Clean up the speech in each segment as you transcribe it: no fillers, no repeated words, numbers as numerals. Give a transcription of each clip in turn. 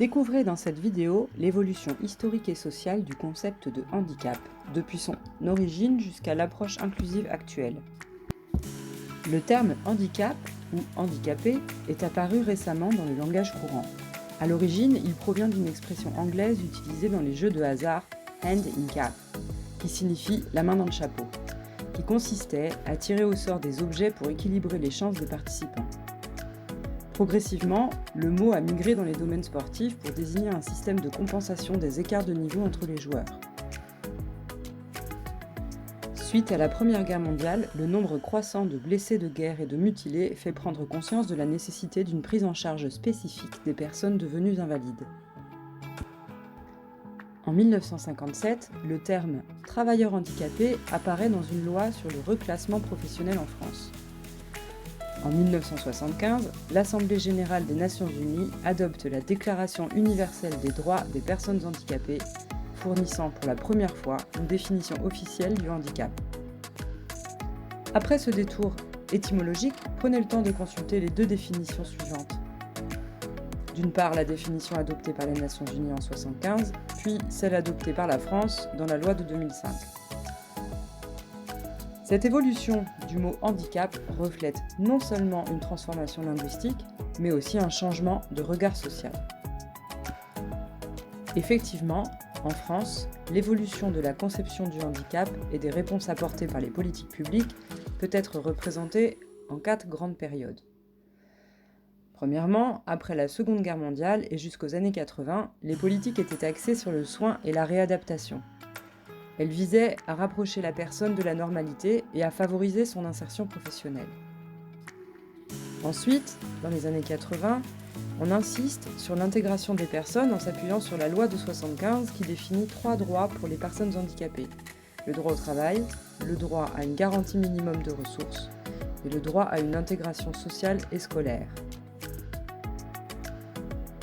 Découvrez dans cette vidéo l'évolution historique et sociale du concept de handicap, depuis son origine jusqu'à l'approche inclusive actuelle. Le terme handicap ou handicapé est apparu récemment dans le langage courant. À l'origine, il provient d'une expression anglaise utilisée dans les jeux de hasard hand in cap, qui signifie la main dans le chapeau, qui consistait à tirer au sort des objets pour équilibrer les chances des participants. Progressivement, le mot a migré dans les domaines sportifs pour désigner un système de compensation des écarts de niveau entre les joueurs. Suite à la Première Guerre mondiale, le nombre croissant de blessés de guerre et de mutilés fait prendre conscience de la nécessité d'une prise en charge spécifique des personnes devenues invalides. En 1957, le terme « travailleur handicapé » apparaît dans une loi sur le reclassement professionnel en France. En 1975, l'Assemblée générale des Nations unies adopte la Déclaration universelle des droits des personnes handicapées, fournissant pour la première fois une définition officielle du handicap. Après ce détour étymologique, prenez le temps de consulter les deux définitions suivantes. D'une part, la définition adoptée par les Nations unies en 1975, puis celle adoptée par la France dans la loi de 2005. Cette évolution du mot handicap reflète non seulement une transformation linguistique, mais aussi un changement de regard social. Effectivement, en France, l'évolution de la conception du handicap et des réponses apportées par les politiques publiques peut être représentée en 4 grandes périodes. Premièrement, après la Seconde Guerre mondiale et jusqu'aux années 80, les politiques étaient axées sur le soin et la réadaptation. Elles visaient à rapprocher la personne de la normalité et à favoriser son insertion professionnelle. Ensuite, dans les années 80, on insiste sur l'intégration des personnes en s'appuyant sur la loi de 1975 qui définit 3 droits pour les personnes handicapées. Le droit au travail, le droit à une garantie minimum de ressources et le droit à une intégration sociale et scolaire.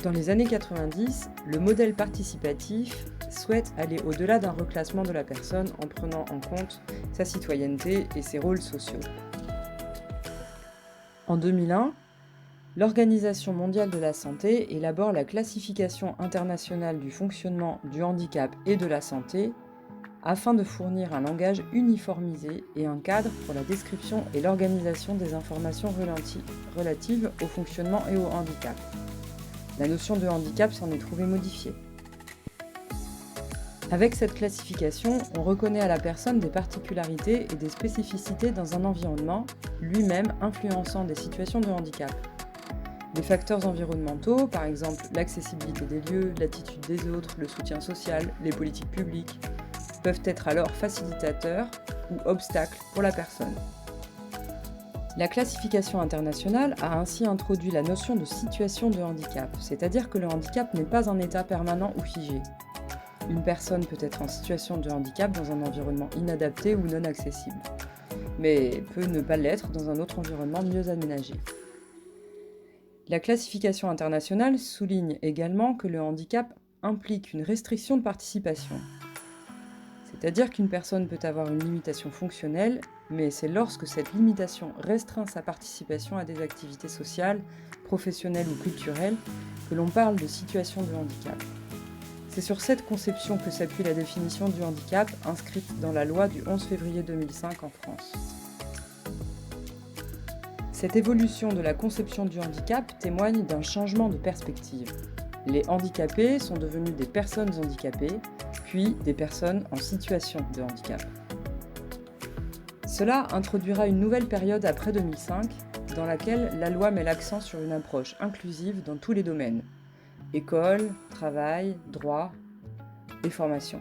Dans les années 90, le modèle participatif souhaite aller au-delà d'un reclassement de la personne en prenant en compte sa citoyenneté et ses rôles sociaux. En 2001, l'Organisation mondiale de la santé élabore la classification internationale du fonctionnement du handicap et de la santé afin de fournir un langage uniformisé et un cadre pour la description et l'organisation des informations relatives au fonctionnement et au handicap. La notion de handicap s'en est trouvée modifiée. Avec cette classification, on reconnaît à la personne des particularités et des spécificités dans un environnement, lui-même influençant des situations de handicap. Les facteurs environnementaux, par exemple l'accessibilité des lieux, l'attitude des autres, le soutien social, les politiques publiques, peuvent être alors facilitateurs ou obstacles pour la personne. La classification internationale a ainsi introduit la notion de situation de handicap, c'est-à-dire que le handicap n'est pas un état permanent ou figé. Une personne peut être en situation de handicap dans un environnement inadapté ou non accessible, mais peut ne pas l'être dans un autre environnement mieux aménagé. La classification internationale souligne également que le handicap implique une restriction de participation. C'est-à-dire qu'une personne peut avoir une limitation fonctionnelle, mais c'est lorsque cette limitation restreint sa participation à des activités sociales, professionnelles ou culturelles que l'on parle de situation de handicap. C'est sur cette conception que s'appuie la définition du handicap inscrite dans la loi du 11 février 2005 en France. Cette évolution de la conception du handicap témoigne d'un changement de perspective. Les handicapés sont devenus des personnes handicapées, puis des personnes en situation de handicap. Cela introduira une nouvelle période après 2005, dans laquelle la loi met l'accent sur une approche inclusive dans tous les domaines. École, travail, droit et formation.